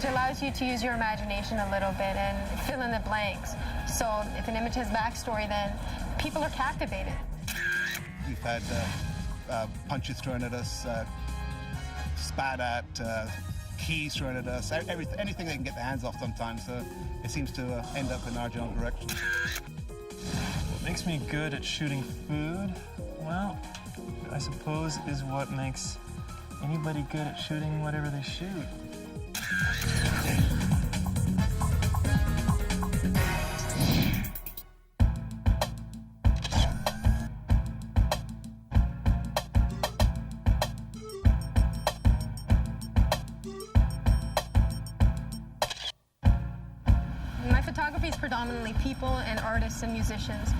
Allows you to use your imagination a little bit and fill in the blanks. So if an image has backstory, then people are captivated. We've had punches thrown at us, spat at, keys thrown at us, anything they can get their hands off sometimes. So it seems to end up in our general direction. What makes me good at shooting food? Well, I suppose is what makes anybody good at shooting whatever they shoot. My photography is predominantly people and artists and musicians.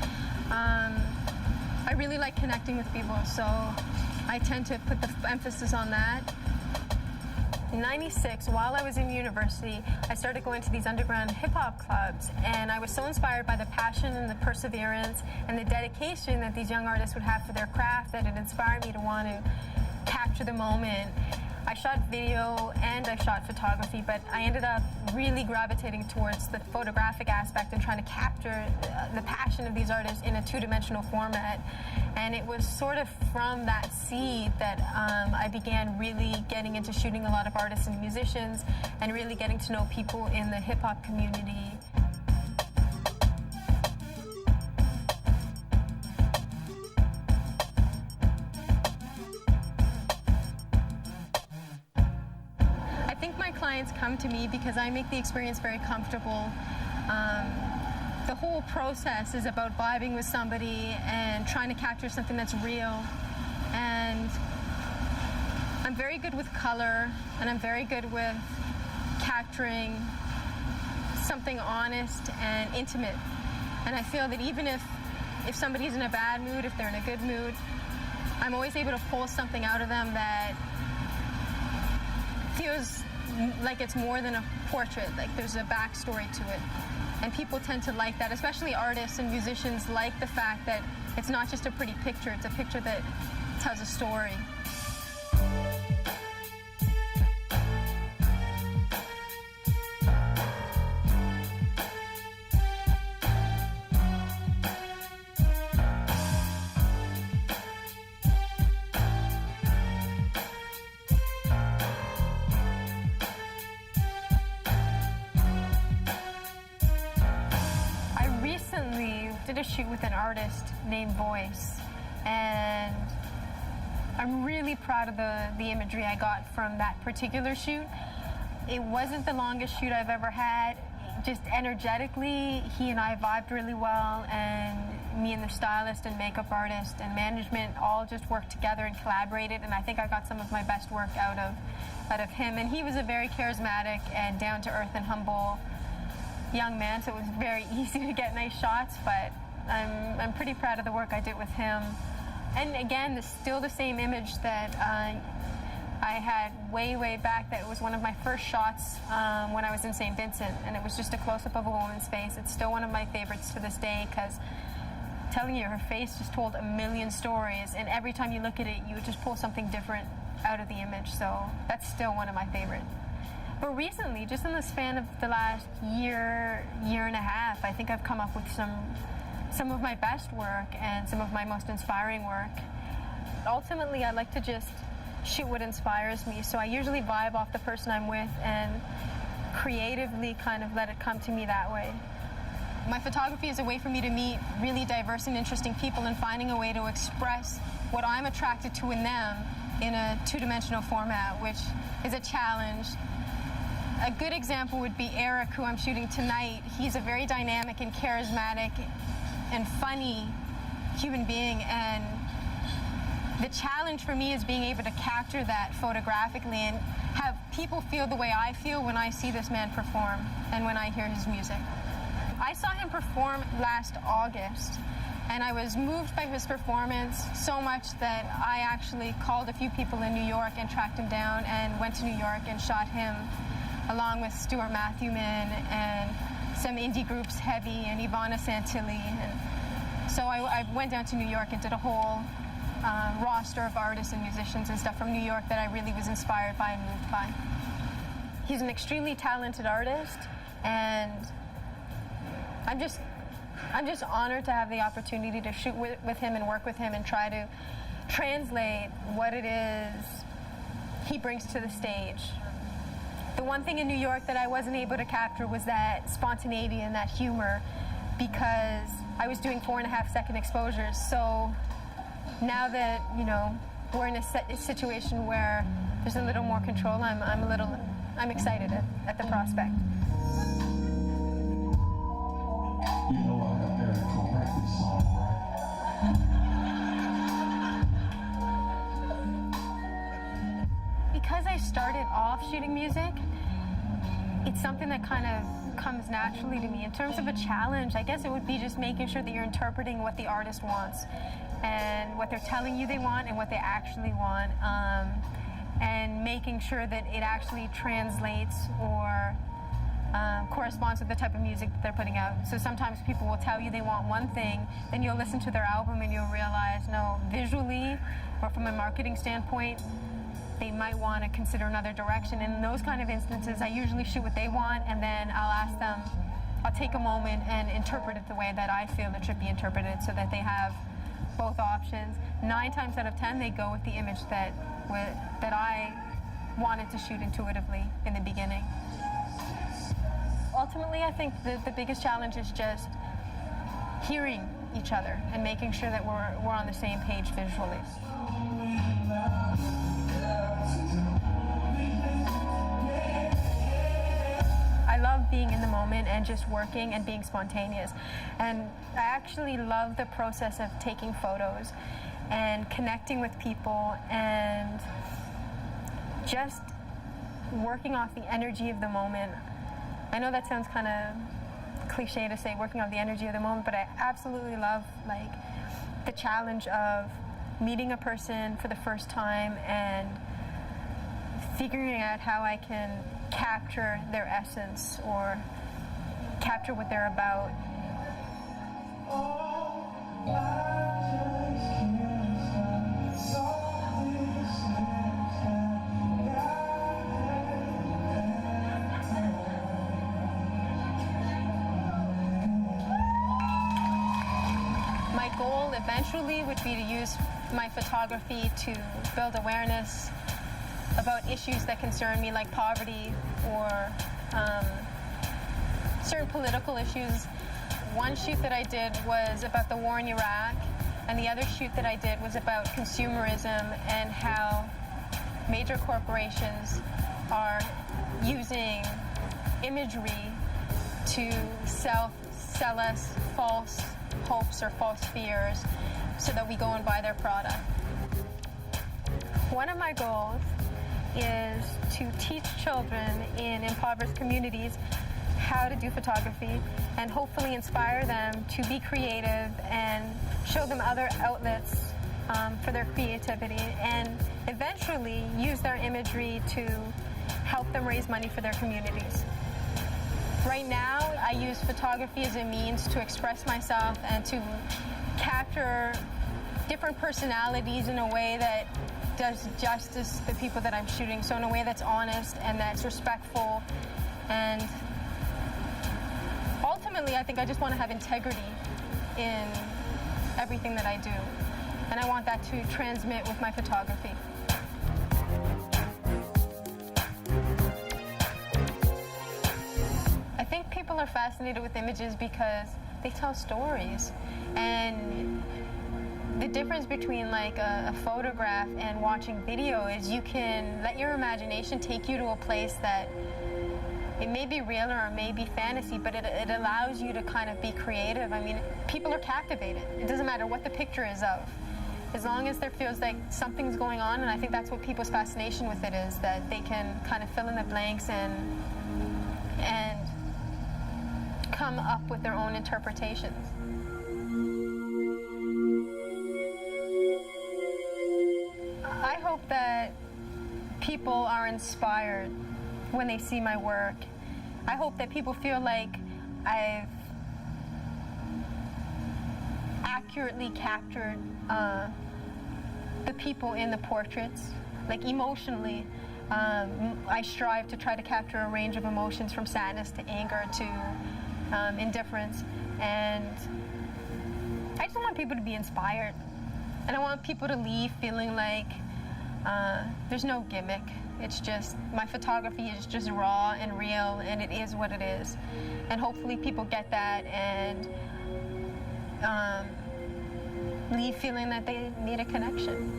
I really like connecting with people, so I tend to put the emphasis on that. In '96, while I was in university, I started going to these underground hip-hop clubs, and I was so inspired by the passion and the perseverance and the dedication that these young artists would have for their craft that it inspired me to want to capture the moment. I shot video and I shot photography, but I ended up really gravitating towards the photographic aspect and trying to capture the passion of these artists in a two-dimensional format. And it was sort of from that seed that I began really getting into shooting a lot of artists and musicians and really getting to know people in the hip-hop community. Clients come to me because I make the experience very comfortable. The whole process is about vibing with somebody and trying to capture something that's real. And I'm very good with color, and I'm very good with capturing something honest and intimate. And I feel that even if somebody's in a bad mood, if they're in a good mood, I'm always able to pull something out of them that feels like it's more than a portrait, like there's a backstory to it. And people tend to like that, especially artists and musicians like the fact that it's not just a pretty picture, it's a picture that tells a story. Did a shoot with an artist named Voice, and I'm really proud of the imagery I got from that particular shoot. It wasn't the longest shoot I've ever had. Just energetically, he and I vibed really well, and me and the stylist and makeup artist and management all just worked together and collaborated, and I think I got some of my best work out of him. And he was a very charismatic and down-to-earth and humble young man, so it was very easy to get nice shots, but I'm pretty proud of the work I did with him. And again, still the same image that I had way back. That was one of my first shots when I was in St. Vincent, and it was just a close-up of a woman's face. It's still one of my favorites to this day, because telling you, her face just told a million stories, and every time you look at it, you would just pull something different out of the image, so that's still one of my favorites. But recently, just in the span of the last year and a half, I think I've come up with some of my best work and some of my most inspiring work. Ultimately, I like to just shoot what inspires me, so I usually vibe off the person I'm with and creatively kind of let it come to me that way. My photography is a way for me to meet really diverse and interesting people and finding a way to express what I'm attracted to in them in a two-dimensional format, which is a challenge. A good example would be Eric, who I'm shooting tonight. He's a very dynamic and charismatic and funny human being, and the challenge for me is being able to capture that photographically and have people feel the way I feel when I see this man perform and when I hear his music. I saw him perform last August, and I was moved by his performance so much that I actually called a few people in New York and tracked him down and went to New York and shot him along with Stuart Matthewman and some indie groups, Heavy and Ivana Santilli. And so I went down to New York and did a whole roster of artists and musicians and stuff from New York that I really was inspired by and moved by. He's an extremely talented artist, and I'm just honored to have the opportunity to shoot with him and work with him and try to translate what it is he brings to the stage. The one thing in New York that I wasn't able to capture was that spontaneity and that humor, because I was doing 4.5-second exposures. So now that, you know, we're in a situation where there's a little more control, I'm excited at the prospect. You know I got Eric correct this song, right? Because I started off shooting music, it's something that kind of comes naturally to me. In terms of a challenge, I guess it would be just making sure that you're interpreting what the artist wants and what they're telling you they want and what they actually want, and making sure that it actually translates or corresponds with the type of music that they're putting out. So sometimes people will tell you they want one thing, then you'll listen to their album and you'll realize, no, visually or from a marketing standpoint, they might want to consider another direction. In those kind of instances, I usually shoot what they want, and then I'll ask them, I'll take a moment and interpret it the way that I feel it should be interpreted so that they have both options. 9 times out of 10, they go with the image that I wanted to shoot intuitively in the beginning. Ultimately, I think the biggest challenge is just hearing each other and making sure that we're on the same page visually. I love being in the moment and just working and being spontaneous. And I actually love the process of taking photos and connecting with people and just working off the energy of the moment. I know that sounds kind of cliche to say working on the energy of the moment, but I absolutely love like the challenge of meeting a person for the first time and figuring out how I can capture their essence or capture what they're about. My goal eventually would be to use my photography to build awareness about issues that concern me, like poverty or certain political issues. One shoot that I did was about the war in Iraq, and the other shoot that I did was about consumerism and how major corporations are using imagery to sell us false hopes or false fears so that we go and buy their product. One of my goals is to teach children in impoverished communities how to do photography and hopefully inspire them to be creative and show them other outlets for their creativity, and eventually use their imagery to help them raise money for their communities. Right now, I use photography as a means to express myself and to capture different personalities in a way that does justice to the people that I'm shooting, so in a way that's honest and that's respectful. And ultimately, I think I just want to have integrity in everything that I do. And I want that to transmit with my photography. I think people are fascinated with images because they tell stories. And the difference between like a photograph and watching video is you can let your imagination take you to a place that it may be real or it may be fantasy, but it allows you to kind of be creative. I mean, people are captivated. It doesn't matter what the picture is of, as long as there feels like something's going on. And I think that's what people's fascination with it is, that they can kind of fill in the blanks and come up with their own interpretations. I hope that people are inspired when they see my work. I hope that people feel like I've accurately captured the people in the portraits, like emotionally. I strive to try to capture a range of emotions from sadness to anger to indifference, and I just want people to be inspired, and I want people to leave feeling like there's no gimmick. It's just, my photography is just raw and real, and it is what it is. And hopefully people get that and leave feeling that they need a connection.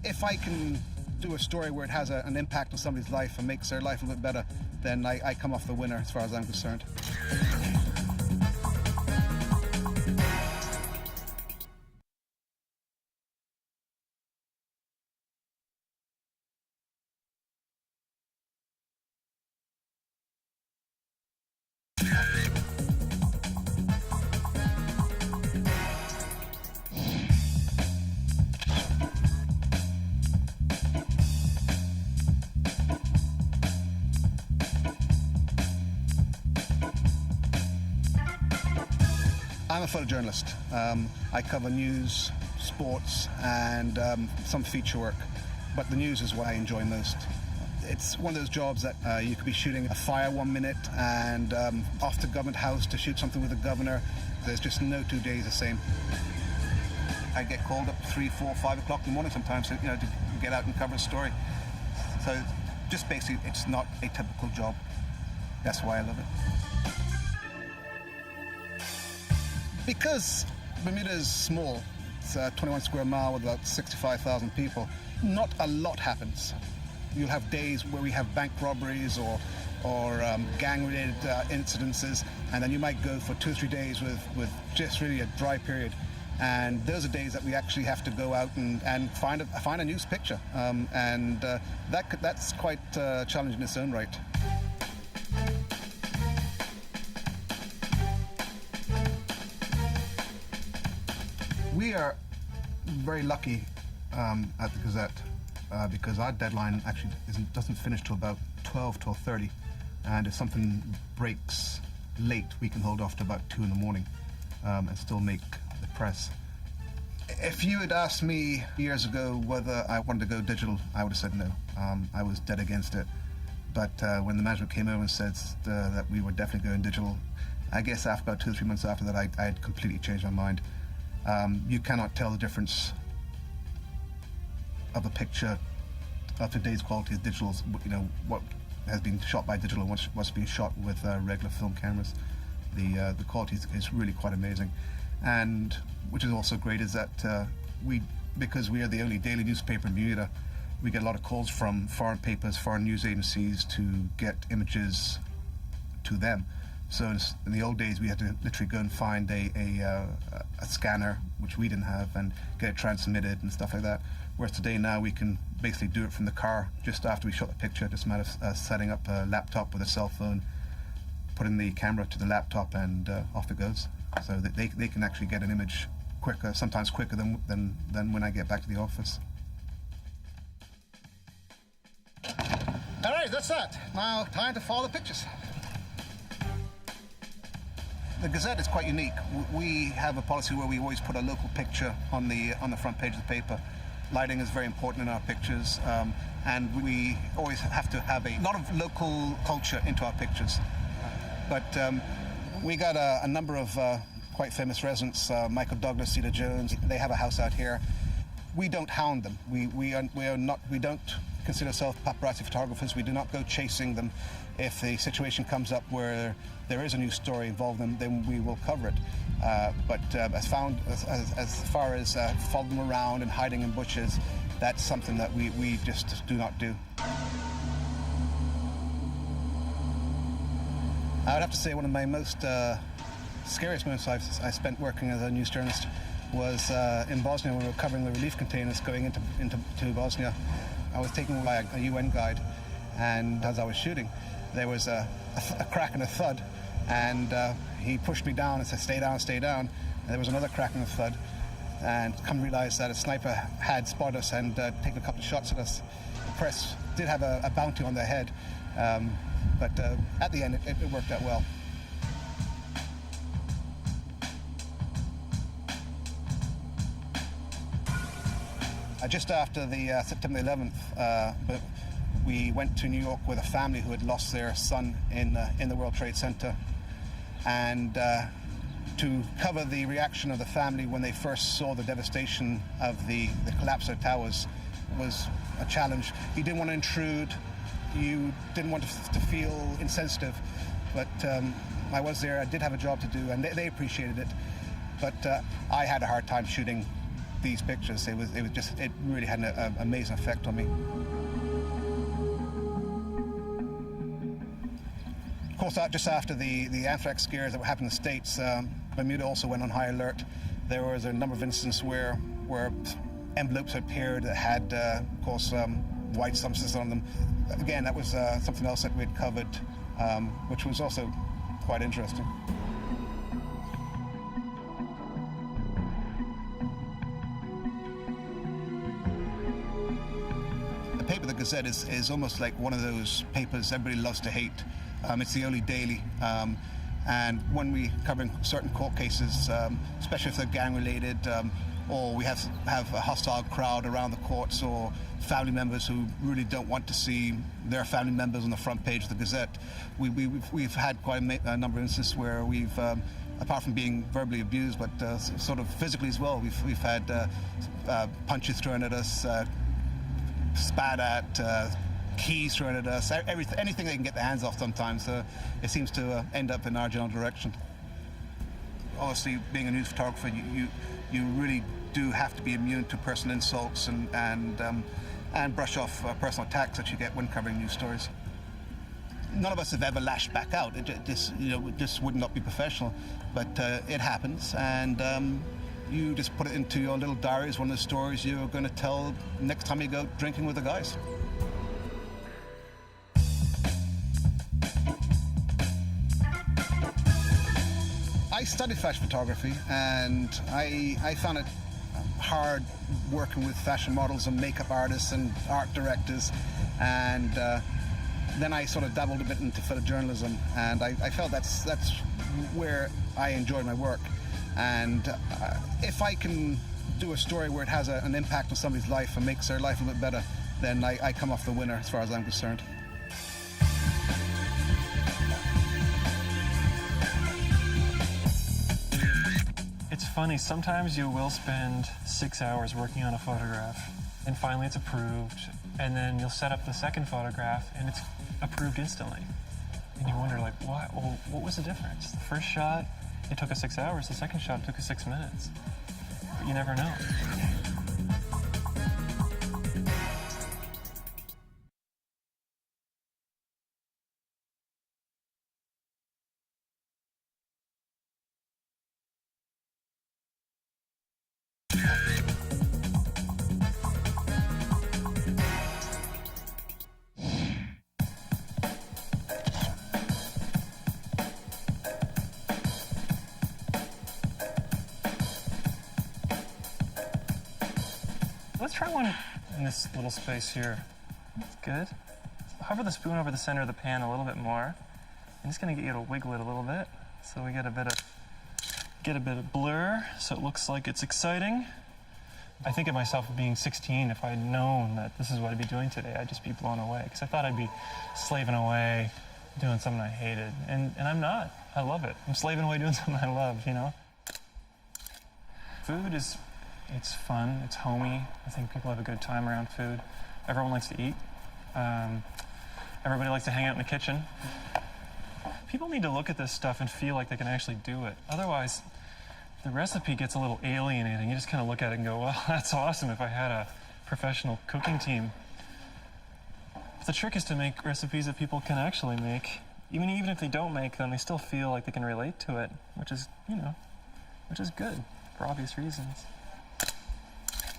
If I can do a story where it has an impact on somebody's life and makes their life a little bit better, then I come off the winner as far as I'm concerned. I'm a photojournalist. I cover news, sports, and some feature work, but the news is what I enjoy most. It's one of those jobs that you could be shooting a fire 1 minute and off to Government House to shoot something with the governor. There's just no 2 days the same. I get called up 3, 4, 5 o'clock in the morning sometimes, to get out and cover a story. So just basically, it's not a typical job. That's why I love it. Because Bermuda is small, it's 21 square mile with about 65,000 people, not a lot happens. You'll have days where we have bank robberies or gang-related incidences, and then you might go for 2 or 3 days with just really a dry period. And those are days that we actually have to go out and find a news picture, and that's quite challenging in its own right. We are very lucky at the Gazette because our deadline actually doesn't finish till about 12:30, and if something breaks late, we can hold off to about 2 in the morning and still make the press. If you had asked me years ago whether I wanted to go digital, I would have said no. I was dead against it. But when the management came over and said that we were definitely going digital, I guess after about 2 or 3 months after that, I had completely changed my mind. You cannot tell the difference of a picture of today's quality of digital, what has been shot by digital and what's been shot with regular film cameras. The quality is really quite amazing. And which is also great is that because we are the only daily newspaper in Bermuda, we get a lot of calls from foreign papers, foreign news agencies to get images to them. So in the old days, we had to literally go and find a scanner, which we didn't have, and get it transmitted and stuff like that. Whereas today now we can basically do it from the car just after we shot the picture. Just a matter of setting up a laptop with a cell phone, putting the camera to the laptop, and off it goes. So they can actually get an image quicker, sometimes quicker than when I get back to the office. All right, that's that. Now time to follow the pictures. The Gazette is quite unique. We have a policy where we always put a local picture on the front page of the paper. Lighting is very important in our pictures, and we always have to have a lot of local culture into our pictures. But we got a number of quite famous residents, Michael Douglas, Cedar Jones. They have a house out here. We don't hound them. We don't consider ourselves paparazzi photographers. We do not go chasing them. If the situation comes up where there is a news story involved, then we will cover it. But as far as following them around and hiding in bushes, that's something that we just do not do. I would have to say one of my most scariest moments I spent working as a news journalist was in Bosnia when we were covering the relief containers going into Bosnia. I was taken by a UN guide, and as I was shooting, there was a crack and a thud, and he pushed me down and said, "Stay down, stay down." And there was another crack and a thud. and come realize that a sniper had spotted us and taken a couple of shots at us. The press did have a bounty on their head, but at the end it worked out well. Just after the September 11th, we went to New York with a family who had lost their son in the World Trade Center, and to cover the reaction of the family when they first saw the devastation of the collapse of the towers was a challenge. You didn't want to intrude, you didn't want to feel insensitive, but I was there, I did have a job to do, and they appreciated it. But I had a hard time shooting these pictures. It really had an amazing effect on me. Of course, just after the anthrax scares that happened in the States, Bermuda also went on high alert. There was a number of instances where envelopes appeared that had, of course, white substances on them. Again, that was something else that we had covered, which was also quite interesting. The paper, the Gazette, is almost like one of those papers everybody loves to hate. It's the only daily, and when we're covering certain court cases, especially if they're gang-related, or we have a hostile crowd around the courts, or family members who really don't want to see their family members on the front page of the Gazette, we've had quite a number of instances where we've, apart from being verbally abused, but sort of physically as well, we've had punches thrown at us, spat at, keys thrown at us, anything they can get their hands off sometimes. It seems to end up in our general direction. Obviously, being a news photographer, you really do have to be immune to personal insults and brush off personal attacks that you get when covering news stories. None of us have ever lashed back out. This would not be professional, but it happens, and you just put it into your little diary as one of the stories you're going to tell next time you go drinking with the guys. I studied fashion photography, and I found it hard working with fashion models and makeup artists and art directors, and then I sort of dabbled a bit into photojournalism, and I felt that's where I enjoyed my work. And if I can do a story where it has an impact on somebody's life and makes their life a little bit better, then I come off the winner as far as I'm concerned. It's funny, sometimes you will spend 6 hours working on a photograph, and finally it's approved, and then you'll set up the second photograph, and it's approved instantly. And you wonder, like, what? Well, what was the difference? The first shot, it took us 6 hours. The second shot, it took us 6 minutes. But you never know. Let's try one in this little space here. That's good. Hover the spoon over the center of the pan a little bit more. I'm just gonna get you to wiggle it a little bit so we get a bit of blur, so it looks like it's exciting. I think of myself as being 16. If I had known that this is what I'd be doing today, I'd just be blown away, because I thought I'd be slaving away doing something I hated, and I'm not. I love it. I'm slaving away doing something I love, you know? Food is, it's fun, it's homey. I think people have a good time around food. Everyone likes to eat. Everybody likes to hang out in the kitchen. People need to look at this stuff and feel like they can actually do it. Otherwise, the recipe gets a little alienating. You just kind of look at it and go, well, that's awesome if I had a professional cooking team. But the trick is to make recipes that people can actually make. Even if they don't make them, they still feel like they can relate to it, which is, you know, which is good for obvious reasons.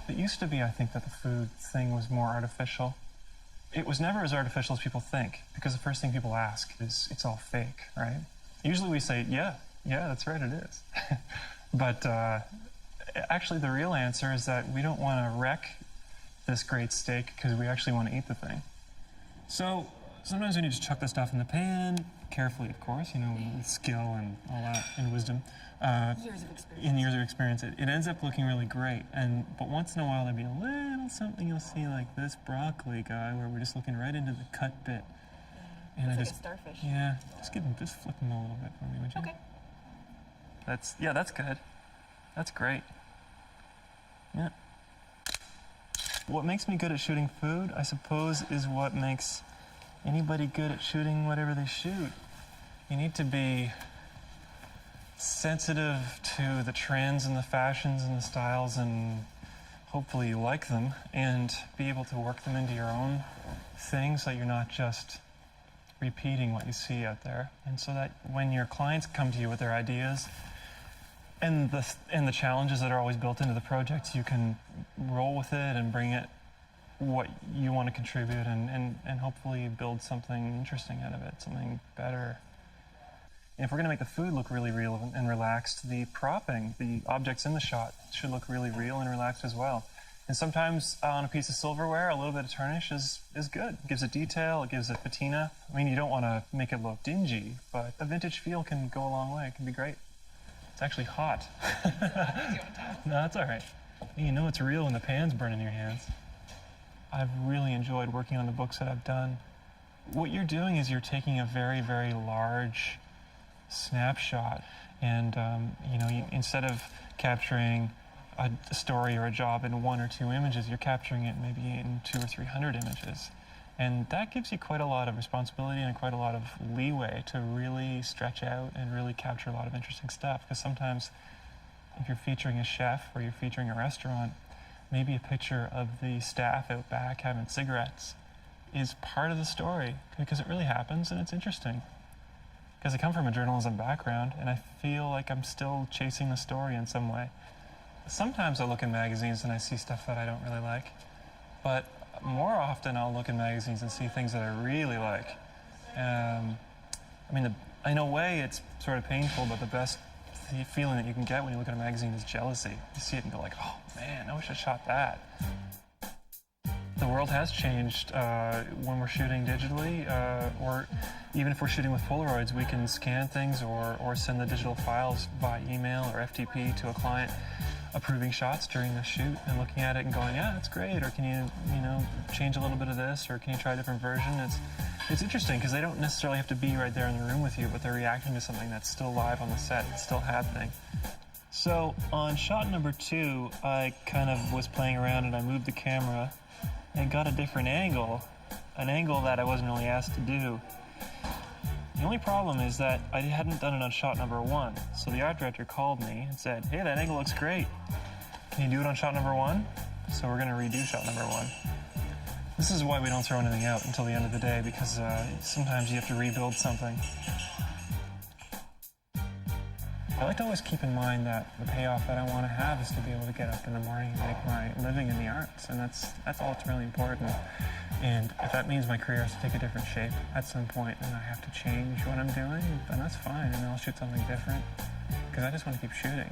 It used to be, I think, that the food thing was more artificial. It was never as artificial as people think, because the first thing people ask is, it's all fake, right? Usually we say, yeah, that's right, it is. But actually the real answer is that we don't want to wreck this great steak because we actually want to eat the thing. So sometimes we need to chuck the stuff in the pan, carefully of course, you know, with skill and all that, and wisdom. Years of experience. In years of experience, it ends up looking really great. But once in a while there'll be a little something you'll see like this broccoli guy where we're just looking right into the cut bit. And It's like a starfish. Yeah, just flip them a little bit for me, would you? Okay. That's good. That's great. Yeah. What makes me good at shooting food, I suppose, is what makes anybody good at shooting whatever they shoot. You need to be sensitive to the trends and the fashions and the styles, and hopefully you like them, and be able to work them into your own thing so you're not just repeating what you see out there. And so that when your clients come to you with their ideas and the challenges that are always built into the projects, you can roll with it and bring it what you want to contribute and hopefully build something interesting out of it, something better. And if we're going to make the food look really real and relaxed, the propping, the objects in the shot should look really real and relaxed as well. And sometimes on a piece of silverware, a little bit of tarnish is good. It gives it detail, it gives it patina. I mean, you don't want to make it look dingy, but a vintage feel can go a long way. It can be great. It's actually hot. No, that's all right. You know it's real when the pan's burning your hands. I've really enjoyed working on the books that I've done. What you're doing is you're taking a very, very large snapshot, and instead of capturing a story or a job in 1 or 2 images, you're capturing it maybe in 200 or 300 images. And that gives you quite a lot of responsibility and quite a lot of leeway to really stretch out and really capture a lot of interesting stuff. Because sometimes if you're featuring a chef or you're featuring a restaurant, maybe a picture of the staff out back having cigarettes is part of the story, because it really happens and it's interesting. Because I come from a journalism background and I feel like I'm still chasing the story in some way. Sometimes I look in magazines and I see stuff that I don't really like, but more often I'll look in magazines and see things that I really like. In a way it's sort of painful, but the best feeling that you can get when you look at a magazine is jealousy. You see it and go like, oh man, I wish I shot that. The world has changed when we're shooting digitally, or even if we're shooting with Polaroids, we can scan things or send the digital files by email or FTP to a client, approving shots during the shoot and looking at it and going, yeah, that's great, or can you change a little bit of this, or can you try a different version? It's interesting because they don't necessarily have to be right there in the room with you, but they're reacting to something that's still live on the set, it's still happening. So on shot number 2, I kind of was playing around and I moved the camera and got a different angle, an angle that I wasn't really asked to do. The only problem is that I hadn't done it on shot number 1. So the art director called me and said, hey, that angle looks great. Can you do it on shot number 1? So we're gonna redo shot number 1. This is why we don't throw anything out until the end of the day, because sometimes you have to rebuild something. I like to always keep in mind that the payoff that I want to have is to be able to get up in the morning and make my living in the arts, and that's all that's really important. And if that means my career has to take a different shape at some point and I have to change what I'm doing, then that's fine, and I'll shoot something different, because I just want to keep shooting.